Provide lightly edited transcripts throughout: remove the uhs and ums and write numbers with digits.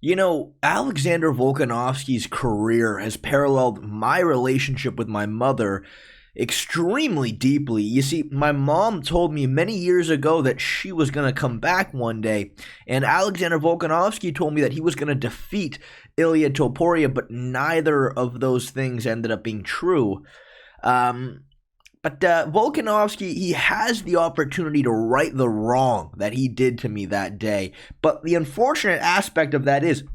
You know, Alexander Volkanovski's career has paralleled my relationship with my mother extremely deeply. You see, my mom told me many years ago that she was going to come back one day, and Alexander Volkanovski told me that he was going to defeat Ilia Topuria, but neither of those things ended up being true. But Volkanovski, he has the opportunity to right the wrong that he did to me that day. But the unfortunate aspect of that is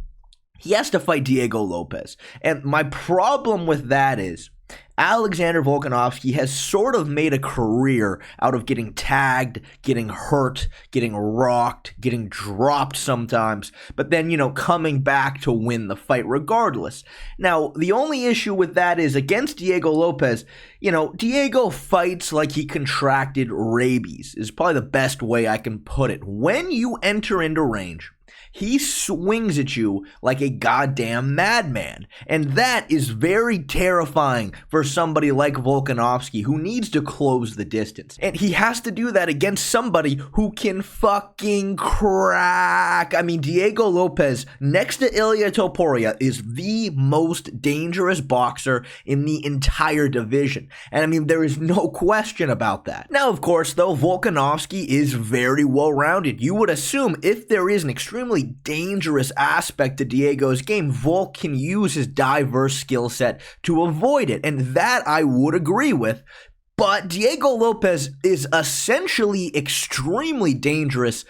he has to fight Diego Lopes. And my problem with that is Alexander Volkanovski has sort of made a career out of getting tagged, getting hurt, getting rocked, getting dropped sometimes, but then, coming back to win the fight regardless. Now, the only issue with that is against Diego Lopes, Diego fights like he contracted rabies, is probably the best way I can put it. When you enter into range, he swings at you like a goddamn madman. And that is very terrifying for somebody like Volkanovski who needs to close the distance. And he has to do that against somebody who can fucking crack. I mean, Diego Lopes, next to Ilia Topuria, is the most dangerous boxer in the entire division. And I mean, there is no question about that. Now, of course, though, Volkanovski is very well-rounded. You would assume if there is an extremely dangerous aspect to Diego's game, Volk can use his diverse skill set to avoid it, and that I would agree with. But Diego Lopes is essentially extremely dangerous,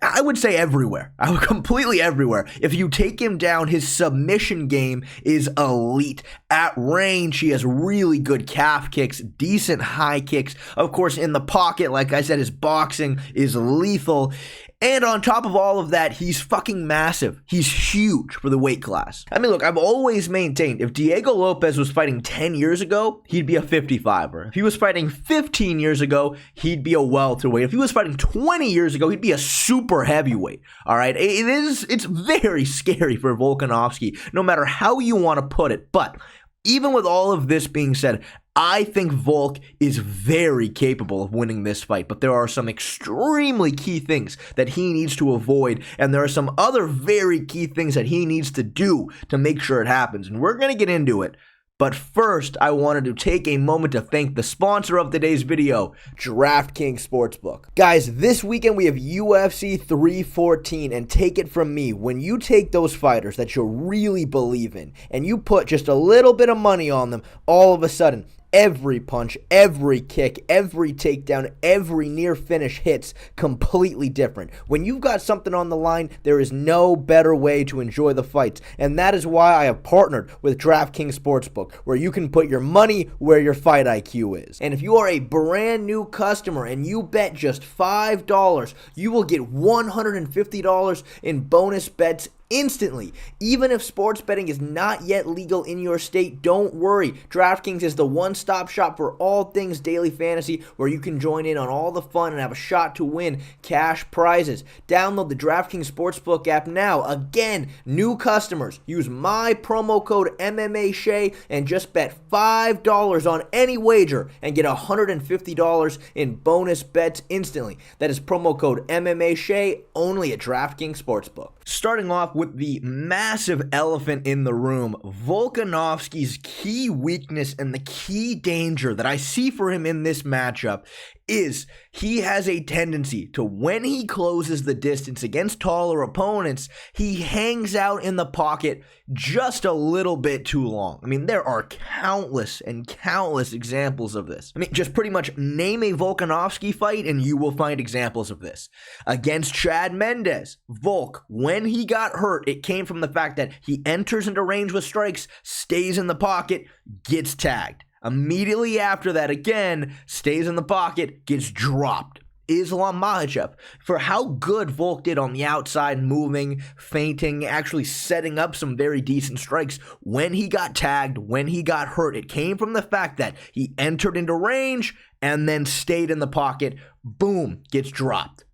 I would say everywhere. Completely everywhere. If you take him down, his submission game is elite. At range, he has really good calf kicks, decent high kicks. Of course, in the pocket, like I said, his boxing is lethal. And on top of all of that, he's fucking massive. He's huge for the weight class. I mean, look, I've always maintained if Diego Lopes was fighting 10 years ago, he'd be a 55er. If he was fighting 15 years ago, he'd be a welterweight. If he was fighting 20 years ago, he'd be a super heavyweight. All right, it's very scary for Volkanovski, no matter how you want to put it. But even with all of this being said, I think Volk is very capable of winning this fight, but there are some extremely key things that he needs to avoid, and there are some other very key things that he needs to do to make sure it happens, and we're going to get into it. But first, I wanted to take a moment to thank the sponsor of today's video, DraftKings Sportsbook. Guys, this weekend we have UFC 314, and take it from me, when you take those fighters that you really believe in, and you put just a little bit of money on them, all of a sudden, every punch, every kick, every takedown, every near finish hits completely different. When you've got something on the line, there is no better way to enjoy the fights. And that is why I have partnered with DraftKings Sportsbook, where you can put your money where your fight IQ is. And if you are a brand new customer and you bet just $5, you will get $150 in bonus bets instantly. Even if sports betting is not yet legal in your state, don't worry. DraftKings is the one-stop shop for all things daily fantasy, where you can join in on all the fun and have a shot to win cash prizes. Download the DraftKings Sportsbook app now. Again, new customers, use my promo code MMAShay and just bet $5 on any wager and get $150 in bonus bets instantly. That is promo code MMAShay only at DraftKings Sportsbook. Starting off with the massive elephant in the room, Volkanovski's key weakness and the key danger that I see for him in this matchup is he has a tendency to, when he closes the distance against taller opponents, he hangs out in the pocket just a little bit too long. I mean, there are countless and countless examples of this. I mean, just pretty much name a Volkanovski fight and you will find examples of this. Against Chad Mendes, Volk, when he got hurt, it came from the fact that he enters into range with strikes, stays in the pocket, gets tagged. Immediately after that, again, stays in the pocket, gets dropped. Islam Makhachev, for how good Volk did on the outside, moving, feinting, actually setting up some very decent strikes. When he got tagged, when he got hurt, it came from the fact that he entered into range and then stayed in the pocket. Boom, gets dropped.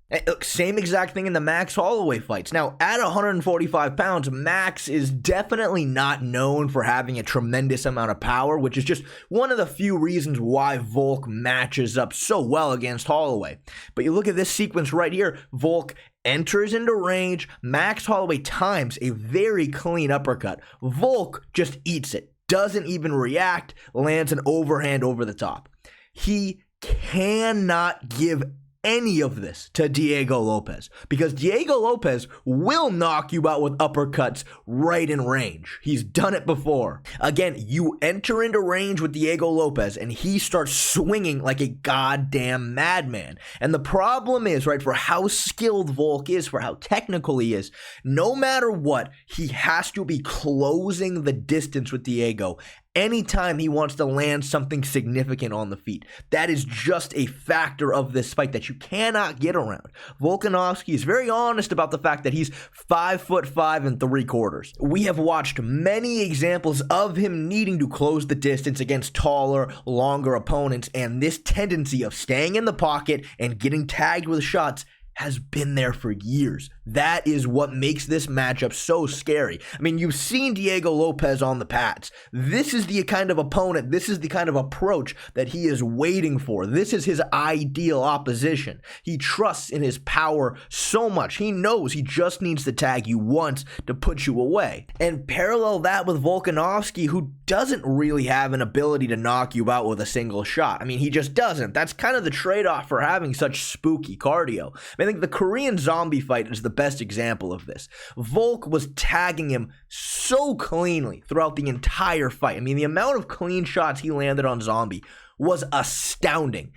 Same exact thing in the Max Holloway fights. Now, at 145 pounds, Max is definitely not known for having a tremendous amount of power, which is just one of the few reasons why Volk matches up so well against Holloway. But you look at this sequence right here, Volk enters into range. Max Holloway times a very clean uppercut. Volk just eats it, doesn't even react, lands an overhand over the top. He cannot give any of this to Diego Lopes, because Diego Lopes will knock you out with uppercuts right in range. He's done it before. Again, you enter into range with Diego Lopes and he starts swinging like a goddamn madman. And the problem is, right, for how skilled Volk is, for how technical he is, no matter what, he has to be closing the distance with Diego anytime he wants to land something significant on the feet. That is just a factor of this fight that you cannot get around. Volkanovski is very honest about the fact that he's 5'5"3/4. We have watched many examples of him needing to close the distance against taller, longer opponents, and this tendency of staying in the pocket and getting tagged with shots has been there for years. That is what makes this matchup so scary. I mean, you've seen Diego Lopes on the pads. This is the kind of opponent, this is the kind of approach that he is waiting for. This is his ideal opposition. He trusts in his power so much. He knows he just needs to tag you once to put you away. And parallel that with Volkanovski, who doesn't really have an ability to knock you out with a single shot. I mean, he just doesn't. That's kind of the trade-off for having such spooky cardio. I think the Korean zombie fight is the best example of this. Volk was tagging him so cleanly throughout the entire fight. I mean, the amount of clean shots he landed on Zombie was astounding.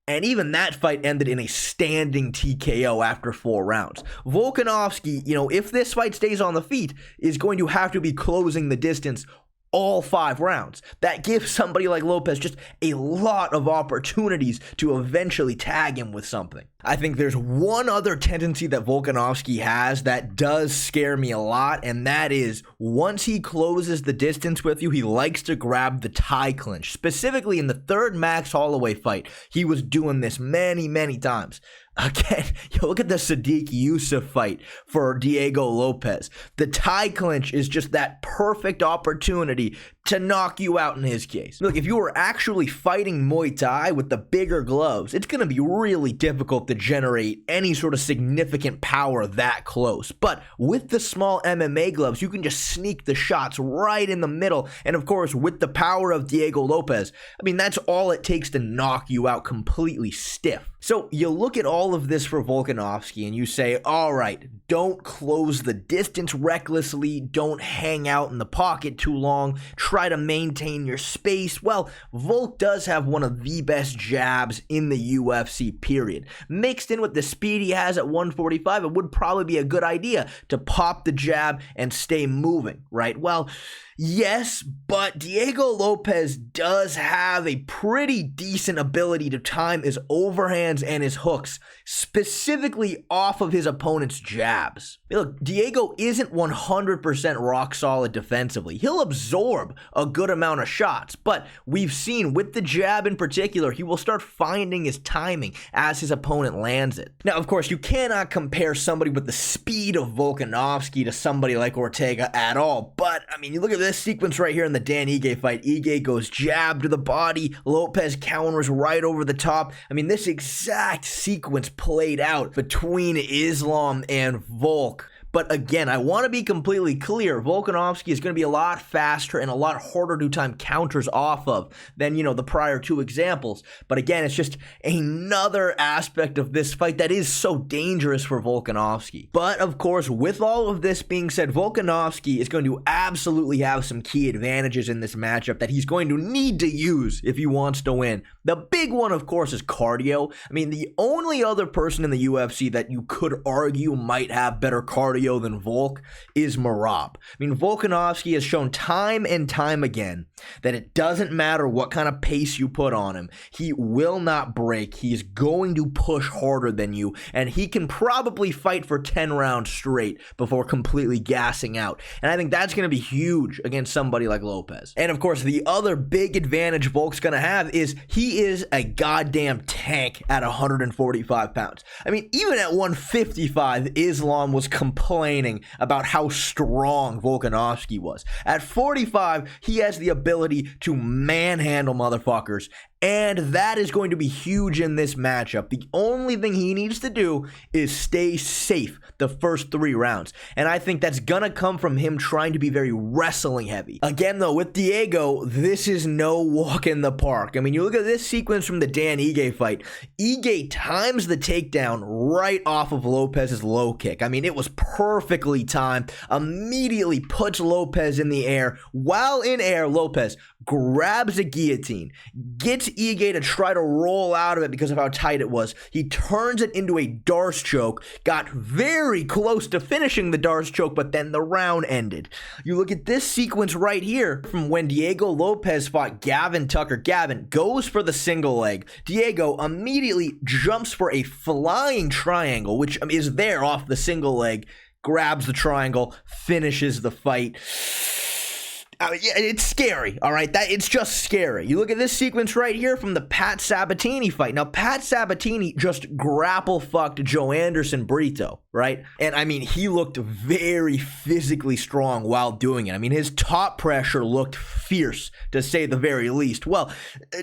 And even that fight ended in a standing TKO after 4 rounds. Volkanovski, if this fight stays on the feet, is going to have to be closing the distance all 5 rounds. That gives somebody like Lopes just a lot of opportunities to eventually tag him with something. I think there's one other tendency that Volkanovski has that does scare me a lot, and that is once he closes the distance with you, he likes to grab the tie clinch. Specifically in the 3rd Max Holloway fight, he was doing this many, many times. Again, you look at the Sadiq Youssef fight for Diego Lopes. The tie clinch is just that perfect opportunity to knock you out in his case. Look, if you were actually fighting Muay Thai with the bigger gloves, it's going to be really difficult to generate any sort of significant power that close. But with the small MMA gloves, you can just sneak the shots right in the middle. And of course, with the power of Diego Lopes, I mean, that's all it takes to knock you out completely stiff. So you look at all of this for Volkanovski and you say, all right, don't close the distance recklessly, don't hang out in the pocket too long, try to maintain your space. Well, Volk does have one of the best jabs in the UFC, period. Mixed in with the speed he has at 145, it would probably be a good idea to pop the jab and stay moving, right? Well, yes, but Diego Lopes does have a pretty decent ability to time his overhands and his hooks, specifically off of his opponent's jabs. Look, Diego isn't 100% rock solid defensively. He'll absorb a good amount of shots, but we've seen with the jab in particular, he will start finding his timing as his opponent lands it. Now, of course, you cannot compare somebody with the speed of Volkanovski to somebody like Ortega at all, but, I mean, you look at this sequence right here in the Dan Ige fight. Ige goes jab to the body, Lopes counters right over the top. I mean, this exact sequence played out between Islam and Volk. But again, I want to be completely clear. Volkanovski is going to be a lot faster and a lot harder to time counters off of than, the prior 2 examples. But again, it's just another aspect of this fight that is so dangerous for Volkanovski. But of course, with all of this being said, Volkanovski is going to absolutely have some key advantages in this matchup that he's going to need to use if he wants to win. The big one, of course, is cardio. I mean, the only other person in the UFC that you could argue might have better cardio than Volk is Merab. I mean, Volkanovski has shown time and time again that it doesn't matter what kind of pace you put on him. He will not break. He's going to push harder than you, and he can probably fight for 10 rounds straight before completely gassing out. And I think that's going to be huge against somebody like Lopes. And of course, the other big advantage Volk's going to have is he is a goddamn tank at 145 pounds. I mean, even at 155, Islam was complaining about how strong Volkanovski was. At 45, he has the ability to manhandle motherfuckers And that is going to be huge in this matchup. The only thing he needs to do is stay safe the first 3 rounds. And I think that's going to come from him trying to be very wrestling heavy. Again, though, with Diego, this is no walk in the park. I mean, you look at this sequence from the Dan Ige fight. Ige times the takedown right off of Lopez's low kick. I mean, it was perfectly timed. Immediately puts Lopez in the air. While in air, Lopez grabs a guillotine, gets Ige to try to roll out of it because of how tight it was. He turns it into a Darce choke, got very close to finishing the Darce choke, but then the round ended. You look at this sequence right here from when Diego Lopes fought Gavin Tucker. Gavin goes for the single leg. Diego immediately jumps for a flying triangle, which is there off the single leg, grabs the triangle, finishes the fight. Yeah, it's scary, all right? It's just scary. You look at this sequence right here from the Pat Sabatini fight. Now, Pat Sabatini just grapple fucked Joe Anderson Brito, right? And I mean, he looked very physically strong while doing it. I mean, his top pressure looked fierce, to say the very least. Well,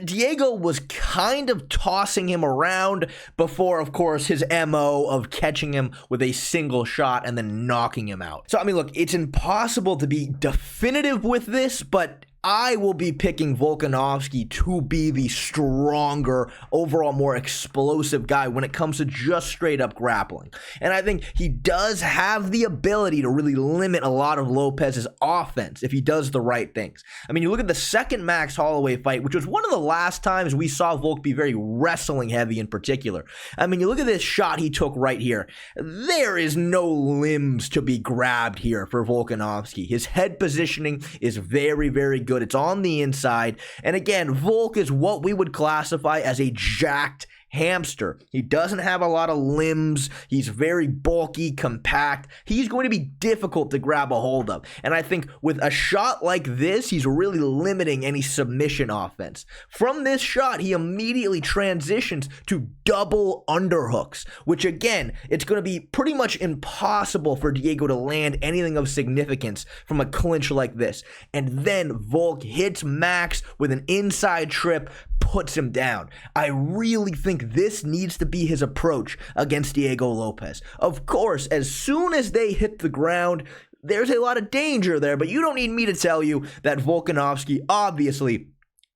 Diego was kind of tossing him around before, of course, his MO of catching him with a single shot and then knocking him out. So, I mean, look, it's impossible to be definitive with this, but I will be picking Volkanovski to be the stronger, overall more explosive guy when it comes to just straight up grappling. And I think he does have the ability to really limit a lot of Lopez's offense if he does the right things. I mean, you look at the second Max Holloway fight, which was one of the last times we saw Volk be very wrestling heavy in particular. I mean, you look at this shot he took right here. There is no limbs to be grabbed here for Volkanovski. His head positioning is very, very good. It's on the inside. And again, Volk is what we would classify as a jacked hamster. He doesn't have a lot of limbs. He's very bulky, compact. He's going to be difficult to grab a hold of. And I think with a shot like this, he's really limiting any submission offense. From this shot, he immediately transitions to double underhooks, which again, it's going to be pretty much impossible for Diego to land anything of significance from a clinch like this. And then Volk hits Max with an inside trip, puts him down. I really think this needs to be his approach against Diego Lopes. Of course, as soon as they hit the ground, there's a lot of danger there, but you don't need me to tell you that Volkanovski obviously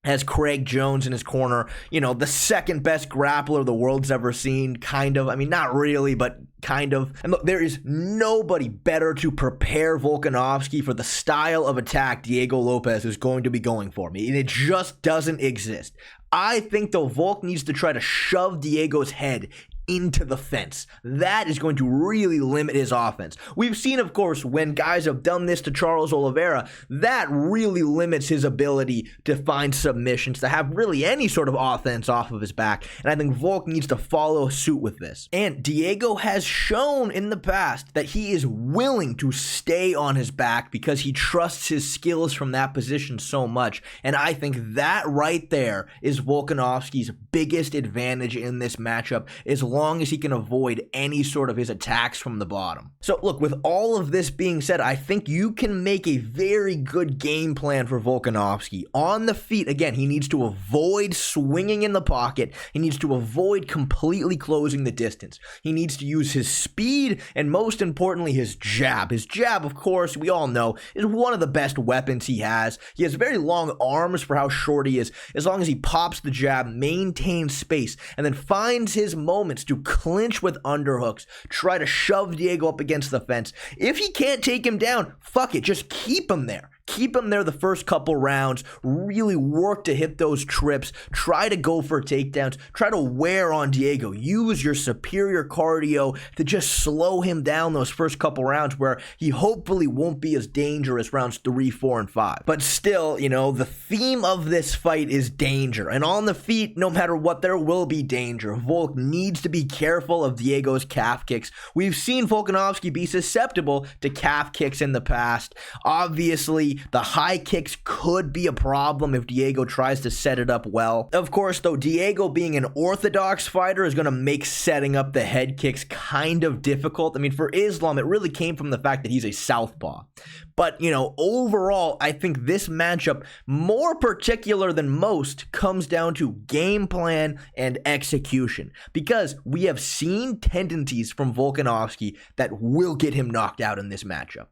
has Craig Jones in his corner, you know, the second best grappler the world's ever seen, kind of. I mean, not really, but kind of. And look, there is nobody better to prepare Volkanovski for the style of attack Diego Lopes is going to be going for me. It just doesn't exist. I think, though, Volk needs to try to shove Diego's head into the fence. That is going to really limit his offense. We've seen, of course, when guys have done this to Charles Oliveira, that really limits his ability to find submissions, to have really any sort of offense off of his back. And I think Volk needs to follow suit with this. And Diego has shown in the past that he is willing to stay on his back because he trusts his skills from that position so much. And I think that right there is Volkanovski's biggest advantage in this matchup, as long as he can avoid any sort of his attacks from the bottom. So look, with all of this being said, I think you can make a very good game plan for Volkanovski. On the feet, again, he needs to avoid swinging in the pocket. He needs to avoid completely closing the distance. He needs to use his speed and, most importantly, his jab. His jab, of course, we all know, is one of the best weapons he has. He has very long arms for how short he is. As long as he pops the jab, maintains space, and then finds his moments to clinch with underhooks, try to shove Diego up against the fence. If he can't take him down, fuck it, just keep him there. Keep him there the first couple rounds, really work to hit those trips, try to go for takedowns, try to wear on Diego, use your superior cardio to just slow him down those first couple rounds where he hopefully won't be as dangerous rounds 3, 4, and 5. But still, you know, the theme of this fight is danger, and on the feet, no matter what, there will be danger. Volk needs to be careful of Diego's calf kicks. We've seen Volkanovski be susceptible to calf kicks in the past. Obviously, The high kicks could be a problem if Diego tries to set it up well. Of course, though, Diego being an orthodox fighter is going to make setting up the head kicks kind of difficult. I mean, for Islam, it really came from the fact that he's a southpaw. But, you know, overall, I think this matchup, more particular than most, comes down to game plan and execution. Because we have seen tendencies from Volkanovski that will get him knocked out in this matchup.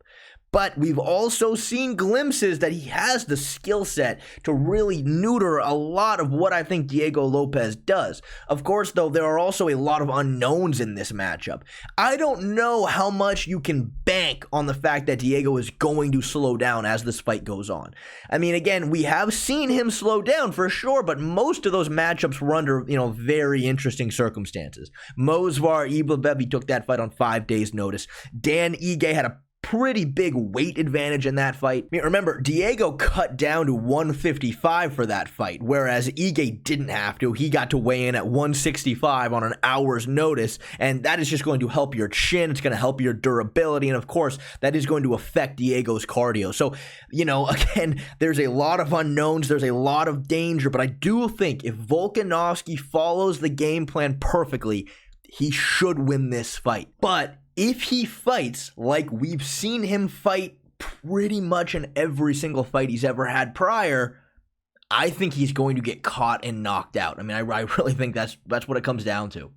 But we've also seen glimpses that he has the skill set to really neuter a lot of what I think Diego Lopes does. Of course, though, there are also a lot of unknowns in this matchup. I don't know how much you can bank on the fact that Diego is going to slow down as this fight goes on. I mean, again, we have seen him slow down for sure, but most of those matchups were under, very interesting circumstances. Mosvar Iblabev took that fight on 5 days' notice. Dan Ige had a pretty big weight advantage in that fight. I mean, remember, Diego cut down to 155 for that fight, whereas Ige didn't have to. He got to weigh in at 165 on an hour's notice, and that is just going to help your chin. It's going to help your durability, and of course, that is going to affect Diego's cardio. So, again, there's a lot of unknowns. There's a lot of danger, but I do think if Volkanovski follows the game plan perfectly, he should win this fight. But if he fights like we've seen him fight pretty much in every single fight he's ever had prior, I think he's going to get caught and knocked out. I mean, I really think that's what it comes down to.